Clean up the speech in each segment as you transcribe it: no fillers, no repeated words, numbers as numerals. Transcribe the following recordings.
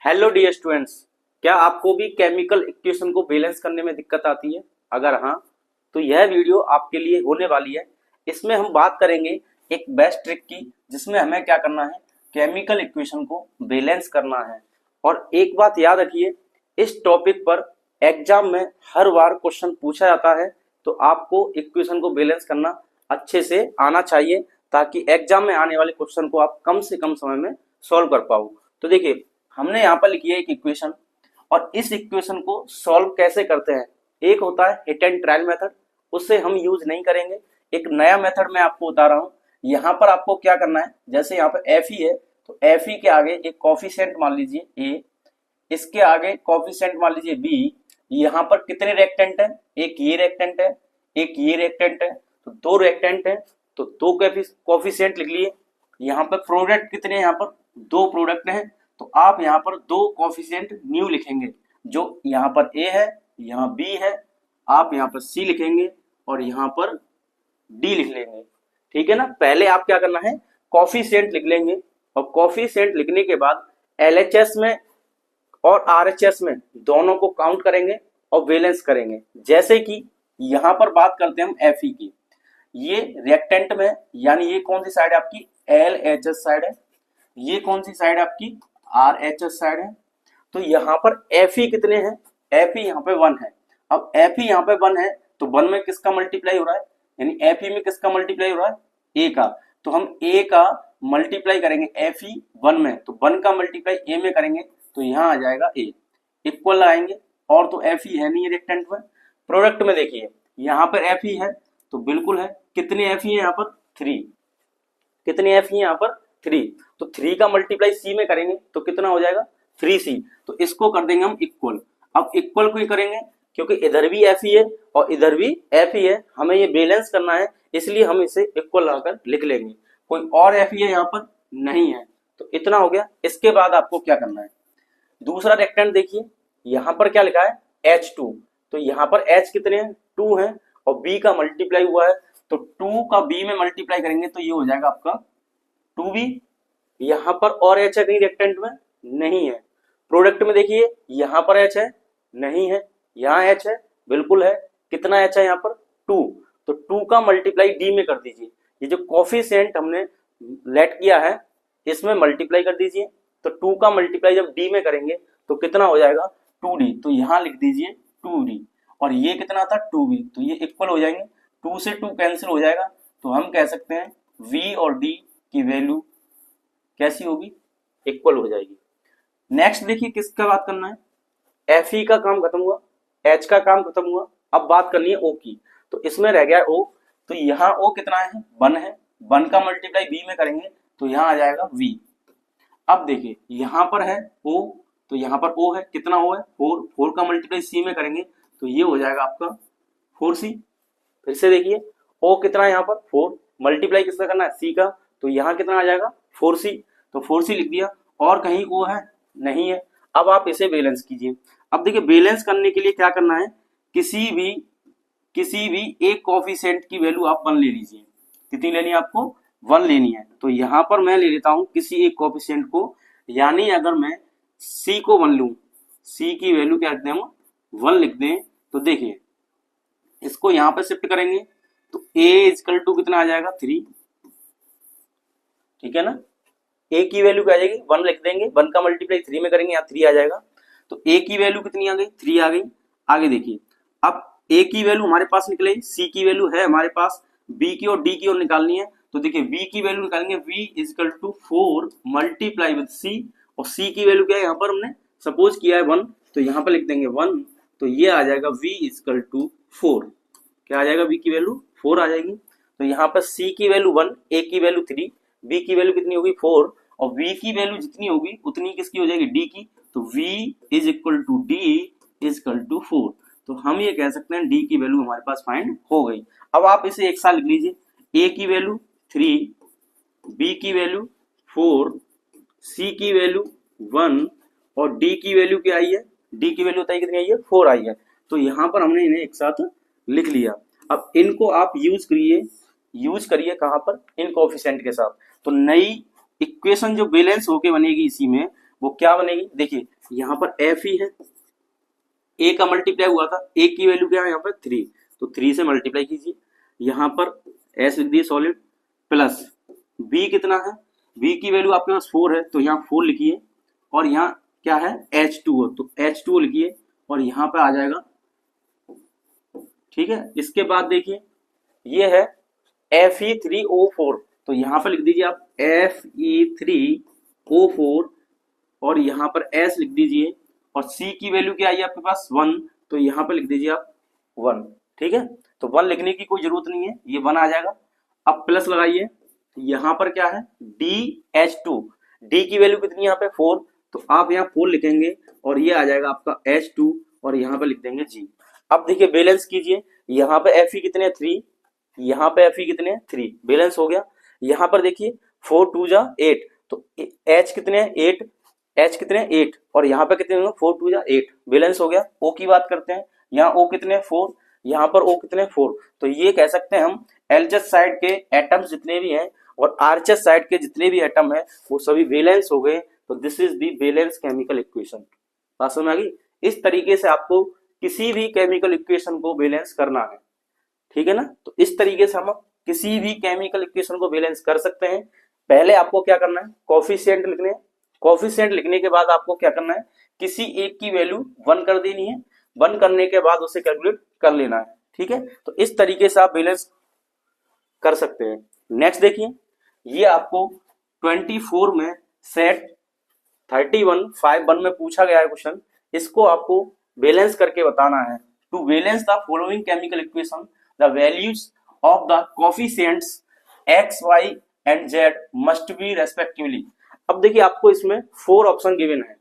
Hello dear students, क्या आपको भी केमिकल इक्वेशन को बैलेंस करने में दिक्कत आती है? अगर हाँ, तो यह वीडियो आपके लिए होने वाली है। इसमें हम बात करेंगे एक बेस्ट ट्रिक की, जिसमें हमें क्या करना है, केमिकल इक्वेशन को बैलेंस करना है। और एक बात याद रखिए, इस टॉपिक पर एग्जाम में हर बार क्वेश्चन पूछा जाता है, तो आपको इक्वेशन को बैलेंस करना अच्छे से आना चाहिए, ताकि एग्जाम में आने वाले क्वेश्चन को आप कम से कम समय में सॉल्व कर पाओ। तो देखिए, हमने यहाँ पर लिखी है एक इक्वेशन, और इस इक्वेशन को सॉल्व कैसे करते हैं। एक होता है हिट एंड ट्रायल मेथड, उससे हम यूज नहीं करेंगे। एक नया मेथड मैं आपको बता रहा हूँ। यहाँ पर आपको क्या करना है, जैसे यहाँ पर एफ ई है, तो एफ ई के आगे एक कॉफिशिएंट मान लीजिए ए, इसके आगे कॉफिशिएंट मान लीजिए बी। यहाँ पर कितने रेक्टेंट है, एक ये रेक्टेंट है, एक ये रेक्टेंट है, तो दो रेक्टेंट है, तो दो कॉफिशिएंट लिख लिए। यहाँ पर प्रोडक्ट कितने हैं, यहाँ पर दो प्रोडक्ट हैं, तो आप यहाँ पर दो कॉफिशिएंट न्यू लिखेंगे। जो यहाँ पर ए है, यहाँ बी है, आप यहाँ पर सी लिखेंगे और यहाँ पर डी लिख लेंगे। ठीक है ना। पहले आप क्या करना है, कॉफिशिएंट लिख लेंगे, और कॉफिशिएंट लिखने के बाद एलएचएस में और आरएचएस में दोनों को काउंट करेंगे और बैलेंस करेंगे। जैसे कि यहाँ पर बात करते हैं हम एफ ई की, ये रेक्टेंट में, यानी ये कौन सी साइड है आपकी, एल एच एस साइड है, ये कौन सी साइड है आपकी, आर एच एस साइड है। तो यहाँ पर एफ ई कितने हैं, एफ ई यहाँ पे 1 है। अब एफ ई यहाँ पे 1 है, तो 1 में किसका मल्टीप्लाई हो रहा है, यानी एफ ई में किसका मल्टीप्लाई हो रहा है, ए का। तो हम ए का मल्टीप्लाई करेंगे एफ ई 1 में, तो 1 का मल्टीप्लाई ए में करेंगे, तो यहाँ आ जाएगा ए, इक्वल लगाएंगे। और तो एफ ई है नहीं रेक्टेंट में। प्रोडक्ट में देखिए, यहाँ पर एफ ई है, तो बिल्कुल है। कितने एफ ई है यहाँ पर, 3। कितने एफ ई है यहाँ पर, 3। तो 3 का मल्टीप्लाई सी में करेंगे तो कितना हो जाएगा, 3c। तो इसको कर देंगे हम इक्वल। अब इक्वल को ही करेंगे, क्योंकि इधर भी एफ ई है और इधर भी एफ ई है, हमें ये बैलेंस करना है, इसलिए हम इसे इक्वल लगाकर लिख लेंगे। कोई और एफ ई है यहाँ पर नहीं है, तो इतना हो गया। इसके बाद आपको क्या करना है, दूसरा रेक्टेंट देखिए, यहाँ पर क्या लिखा है, H2। तो यहाँ पर H कितने हैं, 2 है, और B का मल्टीप्लाई हुआ है, तो 2 का B में मल्टीप्लाई करेंगे तो ये हो जाएगा आपका 2B। यहाँ पर और H है कहीं रेक्टेंट में, नहीं है। प्रोडक्ट में देखिए, यहाँ पर H है नहीं है, यहाँ H है बिल्कुल है। कितना H है यहाँ पर, 2। तो 2 का मल्टीप्लाई D में कर दीजिए। ये जो कॉफिशिएंट हमने लेट किया है, इसमें मल्टीप्लाई कर दीजिए। तो 2 का मल्टीप्लाई जब D में करेंगे तो कितना हो जाएगा, 2D। तो यहाँ लिख दीजिए 2D, और ये कितना था, 2B। तो ये इक्वल हो जाएंगे, 2 से 2 कैंसिल हो जाएगा। तो हम कह सकते हैं V और D की वैल्यू कैसी होगी, इक्वल हो जाएगी। नेक्स्ट देखिए, किसका बात करना है, एफ ई का काम खत्म हुआ, एच का काम खत्म हुआ, अब बात करनी है ओ की। तो इसमें रह गया ओ, तो यहाँ ओ कितना है, 1 है, 1 का मल्टीप्लाई बी में करेंगे तो यहाँ आ जाएगा वी। अब देखिए, यहाँ पर है ओ, तो यहाँ पर ओ है, कितना ओ है, 4। 4 का मल्टीप्लाई सी में करेंगे तो ये हो जाएगा आपका 4c। फिर से देखिए, ओ कितना है यहाँ पर, 4, मल्टीप्लाई किसका करना है, सी का, तो यहाँ कितना आ जाएगा, 4c। तो 4c लिख दिया, और कहीं ओ है नहीं है। अब आप इसे बैलेंस कीजिए। अब देखिए, बैलेंस करने के लिए क्या करना है, किसी भी एक कोफिशिएंट की वैल्यू आप 1 ले लीजिए। कितनी लेनी है आपको, 1 लेनी है। तो यहाँ पर मैं ले लेता हूँ किसी एक कोफिशिएंट को, यानी अगर मैं c को 1 लूँ, c की वैल्यू क्या रख दें हम, 1 लिख दें, तो देखिए इसको यहाँ पे शिफ्ट करेंगे तो a इक्वल टू कितना आ जाएगा, 3। ठीक है ना। a की वैल्यू क्या आ जाएगी, 1 लिख देंगे, 1 का मल्टीप्लाई 3 में करेंगे, यहाँ 3 आ जाएगा। तो a की वैल्यू कितनी आ गई, 3 आ गई। आगे देखिए, अब a की वैल्यू हमारे पास निकले, c की वैल्यू है हमारे पास, b की और d की और निकालनी है। तो देखिए, v की वैल्यू निकालेंगे, v equal to 4 multiply with c, और c की वैल्यू क्या है, यहाँ पर हमने सपोज किया है 1, तो यहाँ पर लिख देंगे 1, तो ये आ जाएगा v इक्वल टू 4। क्या आ जाएगा, v की वैल्यू 4 आ जाएगी। तो यहाँ पर c की वैल्यू 1, a की वैल्यू 3, b की वैल्यू कितनी होगी, 4, और v की वैल्यू जितनी होगी उतनी किसकी हो जाएगी, d की। तो v is equal to d is equal to 4। तो हम ये कह सकते हैं d की वैल्यू हमारे पास फाइंड हो गई। अब आप इसे एक साथ लिख लीजिए, a की वैल्यू 3, b की वैल्यू 4, c की वैल्यू 1, और d की वैल्यू क्या आई है, d की वैल्यू बताइए कितनी आई है, 4 आई है। तो यहाँ पर हमने इन्हें एक साथ लिख लिया। अब इनको आप यूज करिए कहाँ पर, इन कोफिशिएंट के साथ। तो नई इक्वेशन जो बैलेंस होके बनेगी इसी में, वो क्या बनेगी, देखिए यहाँ पर एफ ही है, ए का मल्टीप्लाई हुआ था, ए की वैल्यू क्या है यहाँ पर 3, तो 3 से मल्टीप्लाई कीजिए। यहाँ पर एस लिख दिए सॉलिड, प्लस बी कितना है, बी की वैल्यू आपके पास 4 है तो यहाँ 4 लिखिए, और यहाँ क्या है H2O, तो H2O लिखिए और यहाँ पे आ जाएगा। ठीक है, इसके बाद देखिए ये है Fe3O4, तो यहाँ पर लिख दीजिए आप Fe3O4 और यहाँ पर S लिख दीजिए, और C की वैल्यू क्या आई आपके पास 1, तो यहाँ पर लिख दीजिए आप 1। ठीक है, तो 1 लिखने की कोई जरूरत नहीं है, ये 1 आ जाएगा। अब प्लस लगाइए, यहाँ पर क्या है DH2, D की वैल्यू कितनी है यहाँ पे 4, तो आप यहाँ 4 लिखेंगे और ये आ जाएगा आपका H2 और यहाँ पे लिख देंगे G। अब देखिए बैलेंस कीजिए, यहाँ पे Fe कितने 3, यहाँ पे Fe कितने 3, बैलेंस हो गया। यहाँ पर देखिए 4 2 जा 8, तो H कितने 8, H कितने 8 और यहाँ पे कितने 4 2 जा 8, बैलेंस हो गया। O की बात करते हैं, यहाँ O कितने 4, यहाँ पर O कितने 4, तो ये कह सकते हैं हम एलएचएस साइड के एटम्स जितने भी हैं और आरएचएस साइड के जितने भी एटम है वो सभी वैलेंस हो गए, तो this is the valence chemical equation. बात समझ में आ गई? इस तरीके से आपको किसी भी केमिकल इक्वेशन को बैलेंस करना है, ठीक है ना। तो इस तरीके से हम किसी भी केमिकल इक्वेशन को बैलेंस कर सकते हैं। पहले आपको क्या करना है, कोफिशिएंट लिखने हैं। कोफिशिएंट लिखने के बाद आपको क्या करना है, किसी एक की वैल्यू 1 कर देनी है, 1 करने के बाद उसे कैलकुलेट कर लेना है। ठीक है, तो इस तरीके से आप बैलेंस कर सकते हैं। नेक्स्ट देखिए, ये आपको 24 में सेट 3151 में पूछा गया है क्वेश्चन, इसको आपको बैलेंस करके बताना है। To balance the following chemical equation the values of the coefficients x, y and z must be respectively. अब देखिए आपको इसमें 4 ऑप्शन गिवन है,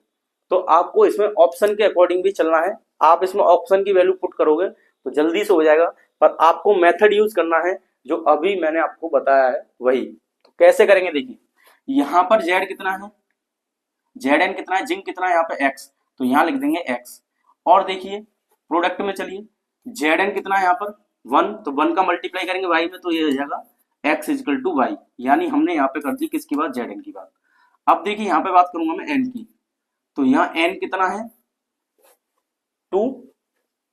तो आपको इसमें ऑप्शन के अकॉर्डिंग भी चलना है। आप इसमें ऑप्शन की वैल्यू पुट करोगे तो जल्दी से हो जाएगा, पर आपको मेथड यूज करना है जो अभी मैंने आपको बताया है वही। तो कैसे करेंगे देखिए, यहाँ पर z कितना है, Zn कितना है, जिंक कितना है यहाँ पे x, तो यहाँ लिख देंगे x। और देखिए प्रोडक्ट में चलिए, Zn कितना है यहाँ पर 1, तो 1 का मल्टीप्लाई करेंगे y में, तो ये हो जाएगा x इक्वल टू y, यानी हमने यहाँ पे कर दी किसकी बात, Zn की बात। अब देखिए यहाँ पे बात करूंगा मैं n की, तो यहाँ n कितना है 2,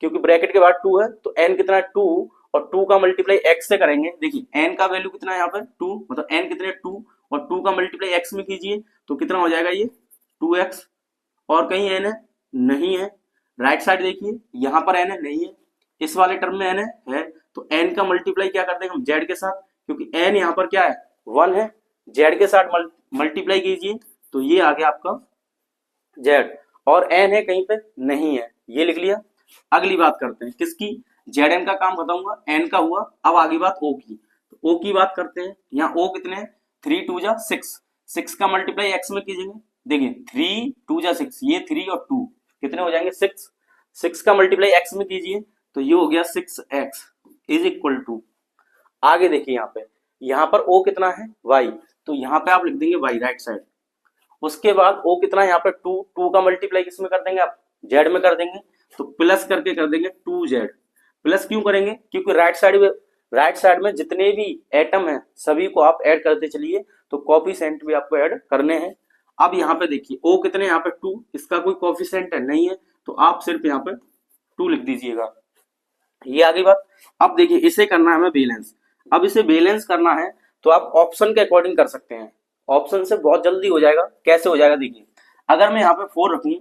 क्योंकि ब्रैकेट के बाद 2 है, तो n कितना है 2, और 2 का मल्टीप्लाई x से करेंगे। देखिए n का वैल्यू कितना है यहाँ पर 2, मतलब n कितने 2, और 2 का मल्टीप्लाई x में कीजिए तो कितना हो जाएगा ये 2x, और कहीं n है नहीं है, राइट साइड देखिए यहाँ पर n है नहीं है, इस वाले टर्म में n है, तो n का मल्टीप्लाई क्या कर देंगे हम z के साथ, क्योंकि n यहाँ पर क्या है 1 है, z के साथ मल्टीप्लाई कीजिए तो ये आ गया आपका z, और n है कहीं पे नहीं है, ये लिख लिया। अगली बात करते हैं किसकी, Zn का काम खत्म हुआ, n का हुआ, अब आगे बात O की। तो O की बात करते हैं, यहाँ O कितने हैं 3 2 जा 6, 6 का मल्टीप्लाई x में कीजिएगा। देखिए 3 2 जा 6, ये 3 और 2 कितने हो जाएंगे 6, 6 का मल्टीप्लाई x में कीजिए तो ये हो गया 6x इज इक्वल टू, आगे देखिए यहाँ पर O कितना है y, तो यहाँ पे आप लिख देंगे y राइट साइड। उसके बाद O कितना है यहाँ पे 2, 2 का मल्टीप्लाई किसमें कर देंगे आप, z में कर देंगे, तो प्लस करके कर देंगे 2z। प्लस क्यों करेंगे, क्योंकि राइट साइड में जितने भी एटम हैं सभी को आप ऐड करते चलिए, तो कोफिशिएंट भी आपको ऐड करने हैं। अब यहाँ पे देखिए O कितने यहाँ पे 2, इसका कोई कोफिशिएंट है नहीं है, तो आप सिर्फ यहाँ पे 2 लिख दीजिएगा, ये आगे बात। अब देखिए इसे करना है हमें बैलेंस। अब इसे बैलेंस करना है तो आप ऑप्शन के अकॉर्डिंग कर सकते हैं, ऑप्शन से बहुत जल्दी हो जाएगा। कैसे हो जाएगा देखिए, अगर मैं यहाँ पे 4 रखूं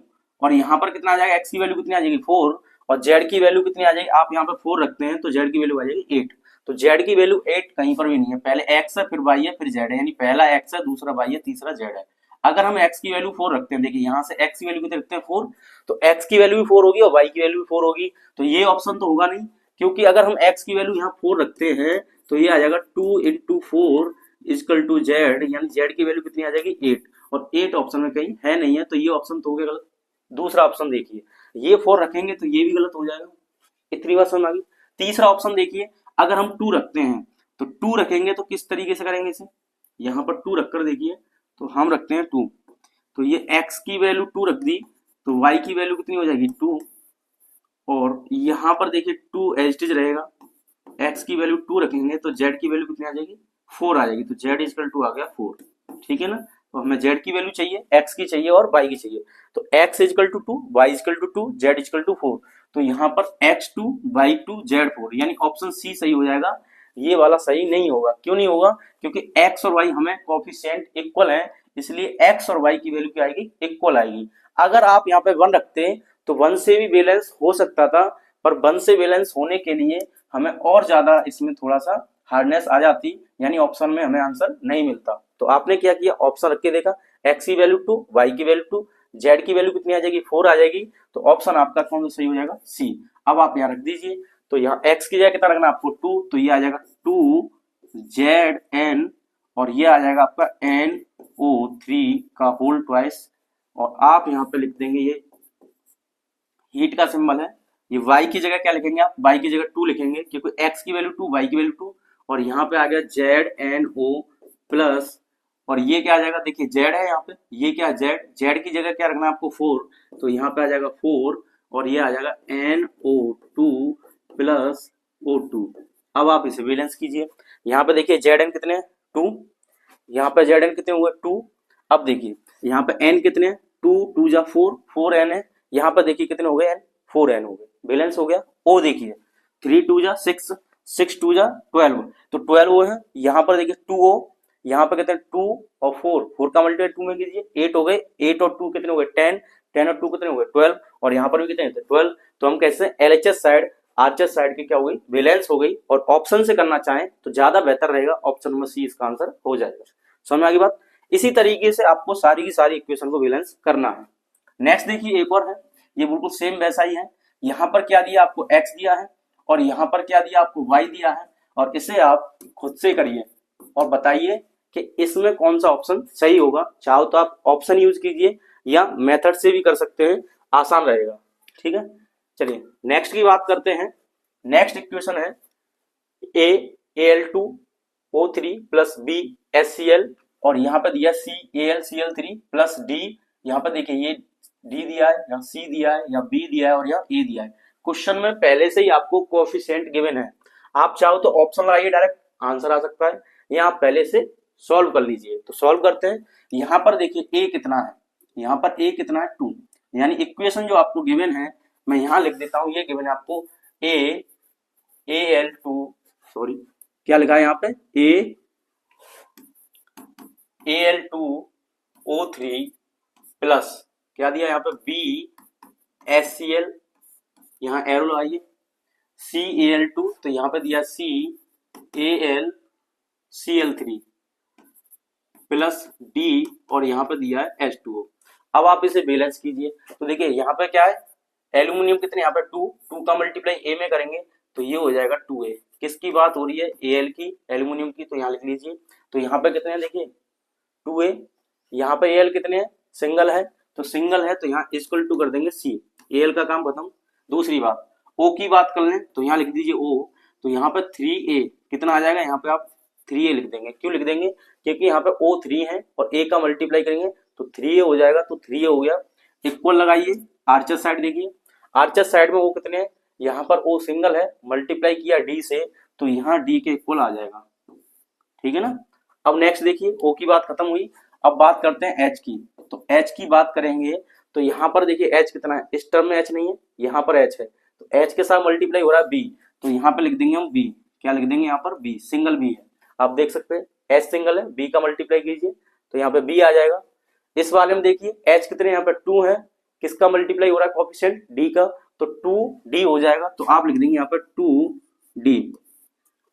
और यहाँ पर कितना आ जाएगा, x की वैल्यू कितनी आ जाएगी 4, और z की वैल्यू कितनी आ जाएगी, आप यहाँ पे 4 रखते हैं तो z की वैल्यू आ जाएगी 8, तो z की वैल्यू 8 कहीं पर भी नहीं है, पहले x है फिर y है फिर z है, यानी पहला x है दूसरा y है तीसरा z है। अगर हम x की वैल्यू 4 रखते हैं, देखिए यहाँ से x की वैल्यू कितने रखते हैं 4, तो x की वैल्यू भी 4 होगी और y की वैल्यू भी 4 होगी, तो ये ऑप्शन तो होगा नहीं, क्योंकि अगर हम x की वैल्यू यहाँ 4 रखते हैं तो ये आ जाएगा 2 × 4 इक्वल टू z, यानी z की वैल्यू कितनी आ जाएगी 8, और 8 ऑप्शन में कहीं है नहीं है, तो ये ऑप्शन तो हो गया गलत। दूसरा ऑप्शन देखिए, ये 4 रखेंगे तो ये भी गलत हो जाएगा, इतनी बात समझ आ गई। तीसरा ऑप्शन देखिए, अगर हम 2 रखते हैं तो 2 रखेंगे तो किस तरीके से करेंगे इसे, यहाँ पर 2 रखकर देखिए, तो हम रखते हैं 2, तो ये x की वैल्यू 2 रख दी तो y की वैल्यू कितनी हो जाएगी 2, और यहाँ पर देखिए 2 एज इट इज रहेगा, x की वैल्यू 2 रखेंगे तो z की वैल्यू कितनी आ जाएगी 4 आ जाएगी, तो z इक्वल टू आ गया 4, ठीक है ना। तो हमें जेड की वैल्यू चाहिए, एक्स की चाहिए और वाई की चाहिए। तो X is equal to 2, Y is equal to 2, Z is equal to 4। तो यहाँ पर x2 y2 z4 यानी ऑप्शन सी सही हो जाएगा। ये वाला सही नहीं होगा। क्यों नहीं होगा? क्योंकि x और y हमें कोफिशिएंट इक्वल है, इसलिए x और y की वैल्यू क्या आएगी? इक्वल आएगी। अगर आप यहाँ पे 1 रखते तो 1 से भी बैलेंस हो सकता था, पर 1 से बैलेंस होने के लिए हमें और ज्यादा इसमें थोड़ा सा हार्डनेस आ जाती, यानी ऑप्शन में हमें आंसर नहीं मिलता। तो आपने क्या किया? ऑप्शन रख के देखा, x की वैल्यू 2, y की वैल्यू 2, z की वैल्यू कितनी आ जाएगी? 4 आ जाएगी। तो ऑप्शन आपका कौन सा सही हो जाएगा? सी। अब आप यहाँ रख दीजिए, तो यहाँ x की जगह कितना रखना आपको? 2, तो ये आ जाएगा 2zn और ये आ जाएगा आपका NO3 का होल ट्वाइस। और आप यहाँ पे लिख देंगे, ये हीट का सिंबल है। ये y की जगह क्या लिखेंगे आप? y की जगह 2 लिखेंगे, क्योंकि x की वैल्यू 2, y की वैल्यू 2, और यहाँ पे आ गया ZNO प्लस, और ये क्या आ जाएगा? देखिए z है यहाँ पे, ये क्या z की जगह क्या रखना है आपको? 4, तो यहाँ पे आ जाएगा 4 और ये आ जाएगा NO2 प्लस O2। अब आप इसे बैलेंस कीजिए। यहाँ पे देखिए Zn कितने हैं? 2, यहाँ पे Zn कितने हुए? 2। अब देखिए यहाँ पे n कितने हैं? 2 2 जा 4, 4n है। यहाँ पे देखिए कितने हो गए? n 4n हो गए, बैलेंस हो गया। O देखिए 3 2 जा 6, 6 2 जा 12, तो 12 है। यहाँ पर देखिए 2O, यहाँ पे कहते हैं 2 और 4, 4 का मल्टीप्लाई 2 में कीजिए, 8 हो गए। 8 और 2 कितने हो गए? 10, 10 और 2 कितने हो गए? 12, और यहाँ पर भी कितने थे? 12। तो हम कैसे LHS साइड आरएचएस साइड की क्या हो गई? बैलेंस हो गई। और ऑप्शन से करना चाहें तो ज्यादा बेहतर रहेगा, ऑप्शन नंबर सी इसका आंसर हो जाएगा। समझ में आ गई बात? इसी तरीके से आपको सारी की सारी इक्वेशन को बैलेंस करना है। नेक्स्ट देखिए एक और है, ये बिल्कुल सेम वैसा ही है। यहाँ पर क्या दिया आपको? x दिया है, और यहाँ पर क्या दिया आपको? y दिया है। और इसे आप खुद से करिए और बताइए कि इसमें कौन सा ऑप्शन सही होगा। चाहो तो आप ऑप्शन यूज कीजिए या मेथड से भी कर सकते हैं, आसान रहेगा। ठीक है, चलिए नेक्स्ट की बात करते हैं। नेक्स्ट इक्वेशन है Al2O3 प्लस BHCl, और यहाँ पे दिया CaLCl3 प्लस D। यहाँ पे देखिए ये D दिया है, या C दिया है, या B दिया है, और या A दिया है। क्वेश्चन में पहले से ही आपको कोएफिशिएंट गिवन है। आप चाहो तो ऑप्शन लगाइए, डायरेक्ट आंसर आ सकता है, या आप पहले से सॉल्व कर लीजिए। तो सॉल्व करते हैं। यहाँ पर देखिए A कितना है? यहाँ पर A कितना है? 2। यानी इक्वेशन जो आपको गिवन है, मैं यहाँ लिख देता हूँ, ये गिवन है आपको Al2, सॉरी क्या लिखा है यहाँ पे? Al2O3 प्लस क्या दिया यहाँ पे? BHCl, यहाँ एरो लगाइए, CaL2, तो यहाँ पे दिया CaLCl3 प्लस D, और यहाँ पे दिया है H2O। अब आप इसे बैलेंस कीजिए। तो देखिए यहाँ पे क्या है? एल्यूमिनियम कितने? यहाँ पे 2 का मल्टीप्लाई A में करेंगे तो ये हो जाएगा 2A। किसकी बात हो रही है? Al की, एल्यूमिनियम की। तो यहाँ लिख लीजिए। तो यहाँ पे कितने हैं? देखिए 2A। यहाँ पे Al कितने हैं? सिंगल है, तो सिंगल है तो यहाँ इक्वल टू कर देंगे C। Al का काम खत्म। दूसरी बात, O की बात कर लें तो यहाँ लिख दीजिए O। तो यहाँ पे 3A कितना आ जाएगा? यहाँ पे आप 3A लिख देंगे। क्यों लिख देंगे? क्योंकि यहाँ पे O3 है और A का मल्टीप्लाई करेंगे तो 3A हो जाएगा। तो 3A हो गया। इक्वल लगाइए। आरएचएस साइड देखिए, आरएचएस साइड में O कितने हैं? यहाँ पर O सिंगल है, मल्टीप्लाई किया D से, तो यहाँ D के इक्वल आ जाएगा। ठीक है ना? अब नेक्स्ट देखिए, O की बात खत्म हुई। अब बात करते हैं H की। तो H की बात करेंगे तो यहाँ पर देखिए H कितना है? इस टर्म में H नहीं है, यहाँ पर H है, तो H के साथ मल्टीप्लाई हो रहा है B। तो यहाँ पे लिख देंगे हम B। क्या लिख देंगे यहाँ पर? B, सिंगल B है। आप देख सकते हैं H सिंगल है, B का मल्टीप्लाई कीजिए तो यहाँ पे B आ जाएगा। इस वाले में देखिए H कितने? यहाँ पे 2 है, किसका मल्टीप्लाई हो रहा है? कोएफिशिएंट D का, तो 2D हो जाएगा। तो आप लिख देंगे यहाँ पे 2D।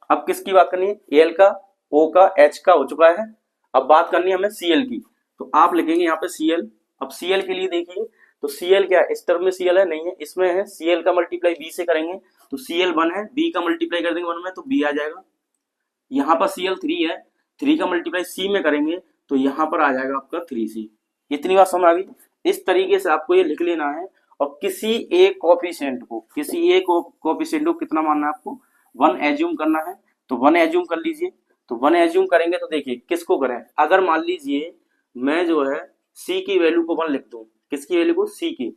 अब किसकी बात करनी है? Al का, O का, H का हो चुका है। अब बात करनी है हमें Cl की। तो आप लिखेंगे यहाँ पे Cl। अब Cl के लिए देखिए, तो Cl क्या है? इस टर्म में Cl है, नहीं है, इसमें है। Cl का मल्टीप्लाई B से करेंगे तो Cl 1 है, B का मल्टीप्लाई कर देंगे 1 में तो B आ जाएगा। यहाँ पर Cl 3 है, 3 का मल्टीप्लाई C में करेंगे तो यहाँ पर आ जाएगा आपका 3C। इतनी बात समझ आ गई? इस तरीके से आपको ये लिख लेना है। और किसी एक कोएफिशिएंट को कितना मानना है आपको? 1 एज्यूम करना है। तो 1 एज्यूम कर लीजिए। तो 1 एज्यूम करेंगे तो देखिए किसको करें? अगर मान लीजिए मैं जो है C की वैल्यू को 1 लिख दूं, किसकी वैल्यू को? C की।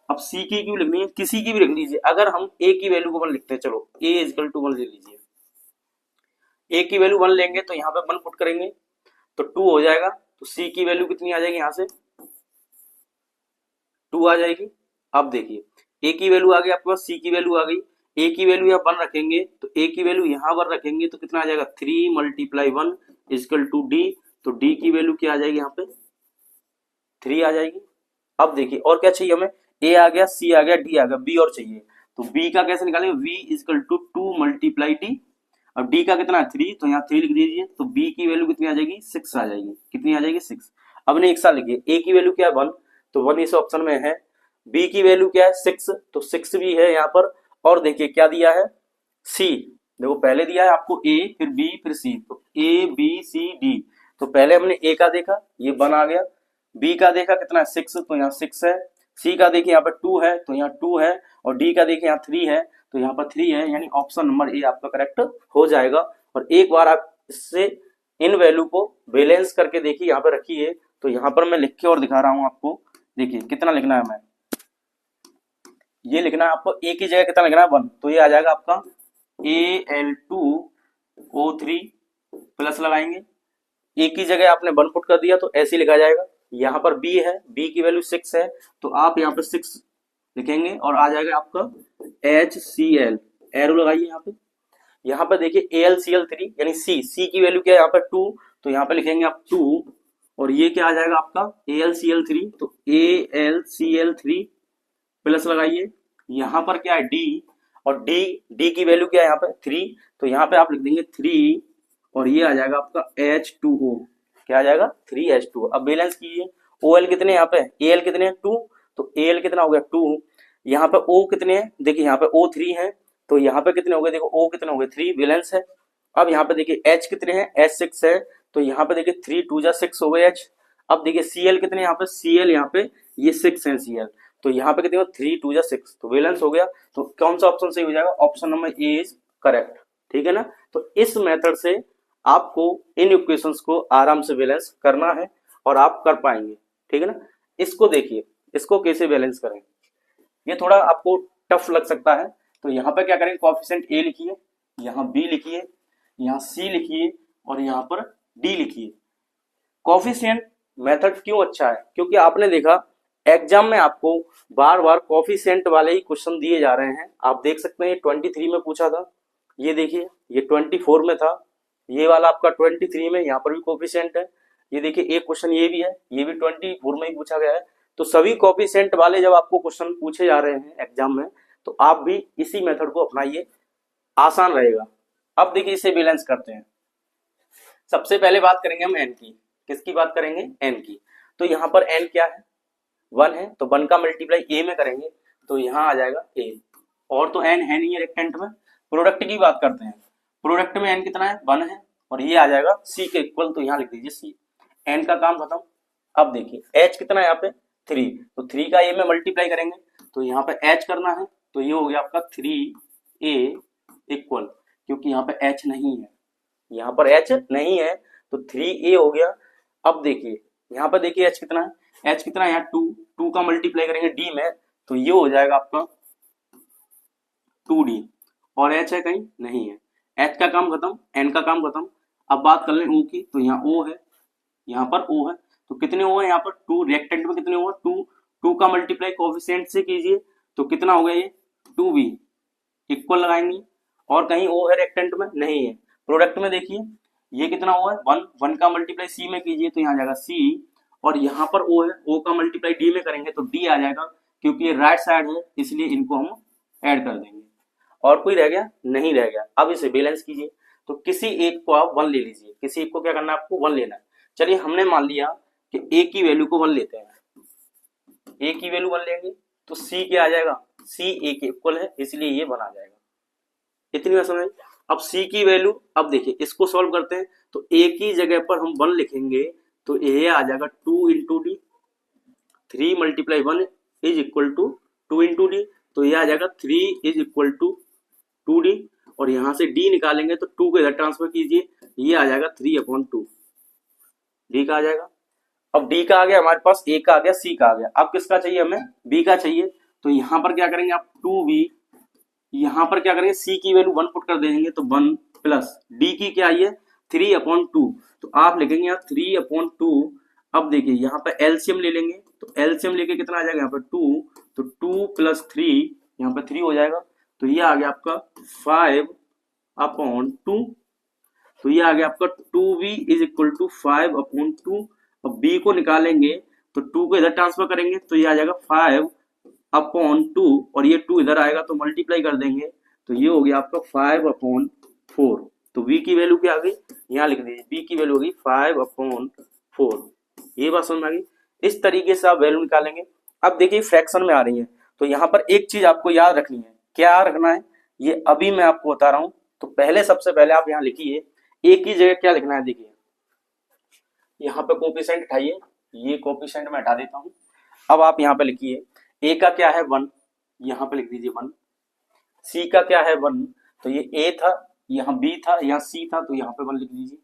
अब C की क्यों लिखनी है? किसी की भी लिख लीजिए। अगर हम A की वैल्यू को 1 लिखते हैं, चलो A इक्वल टू 1 ले लीजिए। A की वैल्यू 1 लेंगे तो यहाँ पे 1 पुट करेंगे तो 2 हो जाएगा। तो सी की वैल्यू कितनी आ जाएगी, यहाँ से 2 आ जाएगी। अब देखिए ए की वैल्यू आ गई आपके पास, सी की वैल्यू आ गई, ए की वैल्यू यहाँ 1 रखेंगे तो ए की वैल्यू यहाँ पर रखेंगे तो कितना आ जाएगा 3 × 1 इक्वल टू डी। तो डी की वैल्यू क्या आ जाएगी, यहाँ पे 3 आ जाएगी। अब देखिए और क्या चाहिए हमें, ए आ गया, सी आ गया, डी आ गया, बी और चाहिए। तो बी का कैसे निकालेंगे, v इक्वल टू 2 × डी। अब डी का कितना है 3, तो यहाँ 3 लिख दीजिए। तो बी की वैल्यू कितनी आ जाएगी 6 आ जाएगी। कितनी आ जाएगी 6। अब ने एक साथ लिखिए, ए की वैल्यू क्या है 1, तो 1 इस ऑप्शन में है। बी की वैल्यू क्या है 6, तो 6 भी है यहाँ पर। और देखिए क्या दिया है सी, देखो पहले दिया है आपको ए, फिर बी, फिर सी। तो ए बी सी डी, तो पहले हमने ए का देखा, ये 1 आ गया। बी का देखा कितना है 6, तो यहाँ 6 है। सी का देखिए यहाँ पर 2 है, तो यहाँ 2 है। और डी का देखिए यहाँ 3 है, तो यहाँ पर 3 है। यानी ऑप्शन नंबर ए आपका करेक्ट हो जाएगा। और एक बार आप इससे इन वैल्यू को बैलेंस करके देखिए, यहाँ पे रखिए। तो यहाँ पर मैं लिख के और दिखा रहा हूँ आपको। देखिए कितना लिखना है, मैं ये लिखना है आपको, ए की जगह कितना लिखना है 1, तो ये आ जाएगा आपका Al2O3 प्लस लगाएंगे। ए की जगह आपने 1 पुट कर दिया तो ऐसे लिखा जाएगा। यहाँ पर बी है, बी की वैल्यू 6 है, तो आप यहाँ पे 6 लिखेंगे और आ जाएगा आपका HCl, एरो लगाइए यहाँ पे। यहाँ पर देखिए AlCl3 यानी सी की वैल्यू क्या है यहाँ पर 2, तो यहाँ पे लिखेंगे आप 2। और ये क्या आ जाएगा आपका AlCl3, तो AlCl3 प्लस लगाइए। यहाँ पर क्या है डी, और डी की वैल्यू क्या है यहाँ पे 3, तो यहाँ पे आप लिख देंगे 3 और ये आ जाएगा आपका H2O। क्या आ जाएगा 3H2O। अब बैलेंस कीजिए, OL कितने यहाँ पे, AL कितने हैं 2, तो AL कितना हो गया 2। यहाँ पे O कितने हैं, देखिए यहाँ पे O3 है, तो यहाँ पे कितने हो गए, देखो O कितने हो गए 3, बैलेंस है। अब यहाँ पे देखिए H कितने हैं, H6 है, तो यहाँ पे देखिए 3 2 जा 6 हो गए H। अब देखिए Cl कितने यहाँ पे, Cl यहाँ पे ये 6 है Cl, तो यहाँ पे कितने हो 3 2 जा 6, तो बैलेंस हो गया। तो कौन सा ऑप्शन सही हो जाएगा, option number A is correct. ठीक है ना। तो इस मेथड से आपको इन इक्वेशंस को आराम से बैलेंस करना है और आप कर पाएंगे। ठीक है ना। इसको देखिए, इसको कैसे बैलेंस करें, ये थोड़ा आपको टफ लग सकता है। तो यहाँ पे क्या करेंगे, कोएफिशिएंट ए लिखिए, यहाँ बी लिखिए, यहाँ सी लिखिए और यहाँ पर डी लिखिए। कोएफिशिएंट मेथड क्यों अच्छा है, क्योंकि आपने देखा एग्जाम में आपको बार बार कोएफिशिएंट वाले ही क्वेश्चन दिए जा रहे हैं। आप देख सकते हैं 23 में पूछा था, ये देखिए ये 24 में था, ये वाला आपका 23 में, यहाँ पर भी कोएफिशिएंट है। ये देखिए एक क्वेश्चन ये भी है, ये भी 24 में ही पूछा गया है। तो सभी कोएफिशिएंट वाले जब आपको क्वेश्चन पूछे जा रहे हैं एग्जाम में, तो आप भी इसी मेथड को अपनाइए, आसान रहेगा। अब देखिए इसे बैलेंस करते हैं। सबसे पहले बात करेंगे हम एन की। किसकी बात करेंगे, एन की। तो यहाँ पर एन क्या है 1 है, तो 1 का मल्टीप्लाई ए में करेंगे तो यहाँ आ जाएगा ए। और तो एन है नहीं है रेक्टेंट में। प्रोडक्ट की बात करते हैं, प्रोडक्ट में एन कितना है 1 है और ये आ जाएगा सी के इक्वल, तो यहाँ लिख दीजिए सी। एन का काम खत्म। अब देखिए एच कितना है यहाँ पे 3, तो 3 का ए में मल्टीप्लाई करेंगे तो यहाँ पे एच करना है, तो ये हो गया आपका 3a इक्वल, क्योंकि यहाँ पे एच नहीं है, यहाँ पर एच नहीं है तो 3a हो गया। अब देखिए यहाँ पर देखिए एच कितना है, एच कितना है यहाँ 2 का मल्टीप्लाई करेंगे डी में तो ये हो जाएगा आपका 2d, और एच है कहीं नहीं है, एच का काम खत्म, एन का काम खत्म। अब बात कर लें ओ की, तो यहाँ ओ है, यहाँ पर ओ है, तो कितने ओ है यहाँ पर 2, रेक्टेंट में कितने ओ है 2 का मल्टीप्लाई कोएफिशिएंट से कीजिए तो कितना हो गया ये 2b इक्वल लगाएंगे, और कहीं ओ है रेक्टेंट में नहीं है। प्रोडक्ट में देखिए ये कितना ओ है 1 का मल्टीप्लाई सी में कीजिए तो यहाँ जाएगा सी, और यहाँ पर ओ है, ओ का मल्टीप्लाई डी में करेंगे तो डी आ जाएगा, क्योंकि ये राइट साइड है इसलिए इनको हम ऐड कर देंगे। और कोई रह गया, नहीं रह गया। अब इसे बैलेंस कीजिए, तो किसी एक को आप 1 ले लीजिए, किसी एक को क्या करना है आपको 1 लेना है। चलिए हमने मान लिया कि ए की वैल्यू को 1 लेते हैं, ए की वैल्यू 1 लेंगे तो सी क्या आ जाएगा, सी ए के इक्वल है इसलिए ये 1 आ जाएगा। इतनी बात समझ। अब सी की वैल्यू, अब देखिए इसको सॉल्व करते हैं तो ए की जगह पर हम 1 लिखेंगे तो ये आ जाएगा 2 into D, 3 multiply 1 is equal to 2 into D, तो ये आ जाएगा 3 इज इक्वल टू 2d, और यहाँ से d निकालेंगे तो 2 को इधर ट्रांसफर कीजिए, ये आ जाएगा 3/2, d का आ जाएगा। अब d का आ गया हमारे पास, a का आ गया, c का आ गया। अब किसका चाहिए हमें, b का चाहिए, तो यहाँ पर क्या करेंगे आप 2b, यहाँ पर क्या करेंगे c की वैल्यू 1 पुट कर देंगे तो 1 प्लस d की क्या आई है 3/2, तो आप लिखेंगे यहाँ 3/2। अब देखिए यहाँ पे एलसीएम ले लेंगे, तो एलसीएम लेके कितना आ जाएगा यहाँ पे 2, तो 2 + 3 यहाँ पे 3 हो जाएगा, तो ये आ गया आपका 5/2। तो ये आ गया आपका 2b = 5/2। अब b को निकालेंगे तो 2 को इधर ट्रांसफर करेंगे तो ये आ जाएगा 5/2 और ये 2 इधर आएगा तो मल्टीप्लाई कर देंगे तो ये हो गया आपका 5/4। तो b की वैल्यू क्या आ गई, यहाँ लिख दीजिए, b की वैल्यू होगी 5/4। ये बात समझ में आ गई। इस तरीके से आप वैल्यू निकालेंगे। अब देखिए फ्रैक्शन में आ रही है, तो यहाँ पर एक चीज आपको याद रखनी है। क्या रखना है ये अभी मैं आपको बता रहा हूँ। तो पहले सबसे पहले आप यहाँ लिखिए, एक ही जगह क्या लिखना है, देखिए यहाँ पे कोफिशिएंट उठाइए, ये कोफिशिएंट मैं हटा देता हूँ। अब आप यहाँ पे लिखिए a का क्या है 1, यहाँ पे लिख दीजिए 1। c का क्या है 1, तो ये a था, यहाँ b था, यहाँ c था, तो यहाँ पे 1 लिख दीजिए,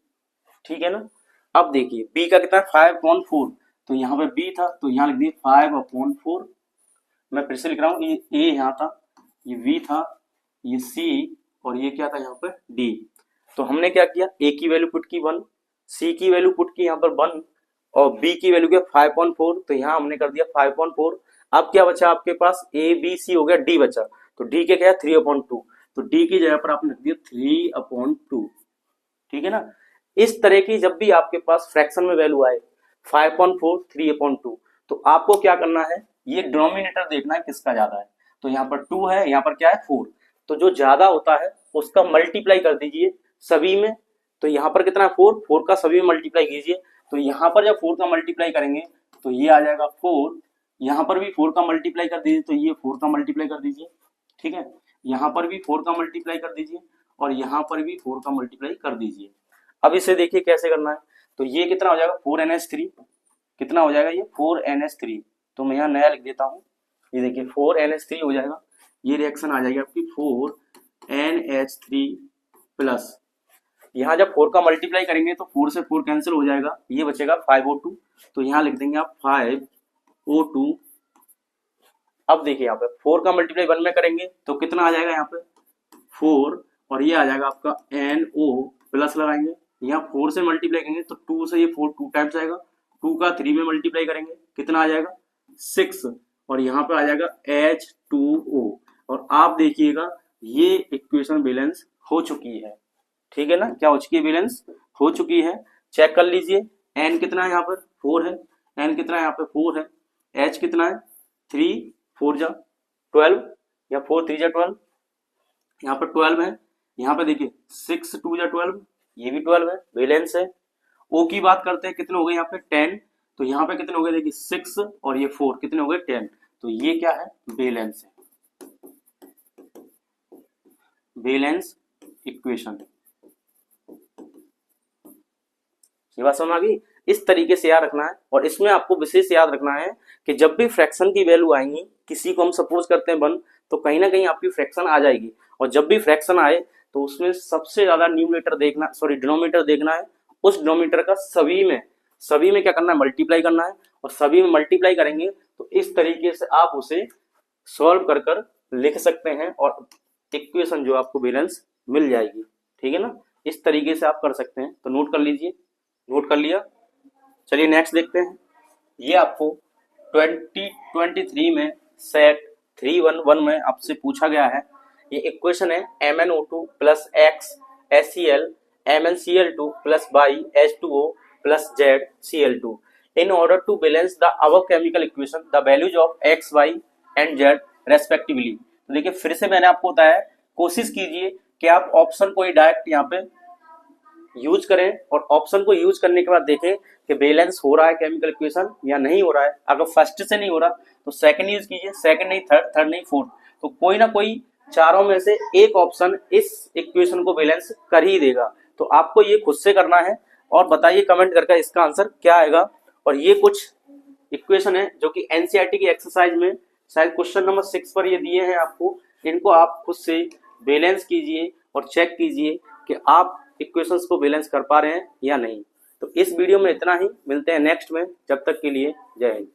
ठीक है ना। अब देखिए b का कितना है 5/4, तो यहाँ पे b था तो यहाँ लिख दीजिए 5/4। मैं फिर से लिख रहा हूँ, ये a यहाँ था, ये v था, ये c और ये क्या था यहाँ पे d। तो हमने क्या किया, a की वैल्यू पुट की 1, c की वैल्यू पुट की यहाँ पर 1 और b की वैल्यू क्या 5/4, तो यहाँ हमने कर दिया 5/4। अब क्या बचा आपके पास, a b c हो गया, d बचा, तो d के क्या है 3/2, तो d की जगह पर आपने लिख दिया 3/2, ठीक है ना। इस तरह की जब भी आपके पास फ्रैक्शन में वैल्यू आए 5/4 3/2, तो आपको क्या करना है, ये डिनोमिनेटर देखना है किसका ज्यादा है। तो यहाँ पर 2 है, यहाँ पर क्या है 4, तो जो ज्यादा होता है उसका मल्टीप्लाई कर दीजिए सभी में। तो यहाँ पर कितना है 4 का सभी में मल्टीप्लाई कीजिए, तो यहाँ पर जब 4 का मल्टीप्लाई करेंगे तो ये आ जाएगा 4, यहाँ पर भी 4 का मल्टीप्लाई कर दीजिए तो ये 4 का मल्टीप्लाई कर दीजिए, ठीक है। यहाँ पर भी 4 का मल्टीप्लाई कर दीजिए और यहाँ पर भी 4 का मल्टीप्लाई कर दीजिए। अब इसे देखिए कैसे करना है, तो ये कितना हो जाएगा 4NH3, कितना हो जाएगा ये 4NH3, तो मैं यहाँ नया लिख देता हूँ, ये देखिए 4NH3 हो जाएगा। ये रिएक्शन आ जाएगी आपकी 4NH3 प्लस, यहाँ जब 4 का मल्टीप्लाई करेंगे तो 4 से 4 कैंसिल हो जाएगा, ये बचेगा 5O2, तो यहाँ लिख देंगे आप 5O2। अब देखिए यहाँ पे 4 का मल्टीप्लाई 1 में करेंगे तो कितना आ जाएगा यहाँ पे 4 और ये आ जाएगा आपका NO प्लस लगाएंगे, यहाँ 4 से मल्टीप्लाई करेंगे तो 2 से ये 4 2 टाइम्स आएगा, 2 का 3 में मल्टीप्लाई करेंगे कितना आ जाएगा 6 और यहाँ पे आ जाएगा H2O। और आप देखिएगा ये इक्वेशन बैलेंस हो चुकी है, ठीक है ना। क्या हो चुकी है, बैलेंस हो चुकी है। चेक कर लीजिए, n कितना है यहाँ पर 4 है, n कितना है यहाँ पे 4 है, h कितना है 3 4 जा 12 या 4 3 जा 12, यहाँ पर 12 है। यहाँ पे देखिए 6 2 जा 12, ये भी 12 है, बैलेंस है। o की बात करते हैं, कितने हो गए यहाँ पे 10, तो यहाँ पे कितने हो गए देखिए 6 और ये 4 कितने हो गए 10, तो ये क्या है बैलेंस है, बैलेंस इक्वेशन। ये बात समझ आ गई। इस तरीके से याद रखना है और इसमें आपको विशेष याद रखना है कि जब भी फ्रैक्शन की वैल्यू आएंगी, किसी को हम सपोज करते हैं 1, तो कहीं ना कहीं आपकी फ्रैक्शन आ जाएगी और जब भी फ्रैक्शन आए तो उसमें सबसे ज्यादा न्यूमरेटर देखना, सॉरी डिनोमिनेटर देखना है, उस डिनोमिनेटर का सभी में क्या करना है मल्टीप्लाई करना है और सभी में मल्टीप्लाई करेंगे तो इस तरीके से आप उसे सॉल्व कर कर लिख सकते हैं और इक्वेशन जो आपको बैलेंस मिल जाएगी, ठीक है ना। इस तरीके से आप कर सकते हैं, तो नोट कर लीजिए, नोट कर लिया। चलिए नेक्स्ट देखते हैं। ये आपको 2023 में सेट 311 में आपसे पूछा गया है। ये इक्वेशन है MnO2 plus X HCl MnCl2 plus Y H2O plus Z Cl2 in order to balance the above chemical equation the values of X, Y and Z respectively। तो देखिए फिर से मैंने आपको बताया, कोशिश कीजिए कि आप ऑप्शन को ही डायरेक्ट यहाँ पे यूज करें और ऑप्शन को यूज करने के बाद देखें कि बैलेंस हो रहा है केमिकल इक्वेशन या नहीं हो रहा है। अगर फर्स्ट से नहीं हो रहा तो सेकंड यूज कीजिए, सेकंड नहीं थर्ड, थर्ड नहीं फोर्थ, तो कोई ना कोई चारों में से एक ऑप्शन इस इक्वेशन को बैलेंस कर ही देगा। तो आपको ये खुद से करना है और बताइए कमेंट करके इसका आंसर क्या आएगा। और ये कुछ इक्वेशन है जो कि एनसीईआरटी की एक्सरसाइज में शायद क्वेश्चन नंबर 6 पर ये दिए हैं आपको, इनको आप खुद से बैलेंस कीजिए और चेक कीजिए कि आप इक्वेशंस को बैलेंस कर पा रहे हैं या नहीं। तो इस वीडियो में इतना ही, मिलते हैं नेक्स्ट में, जब तक के लिए जय हिंद।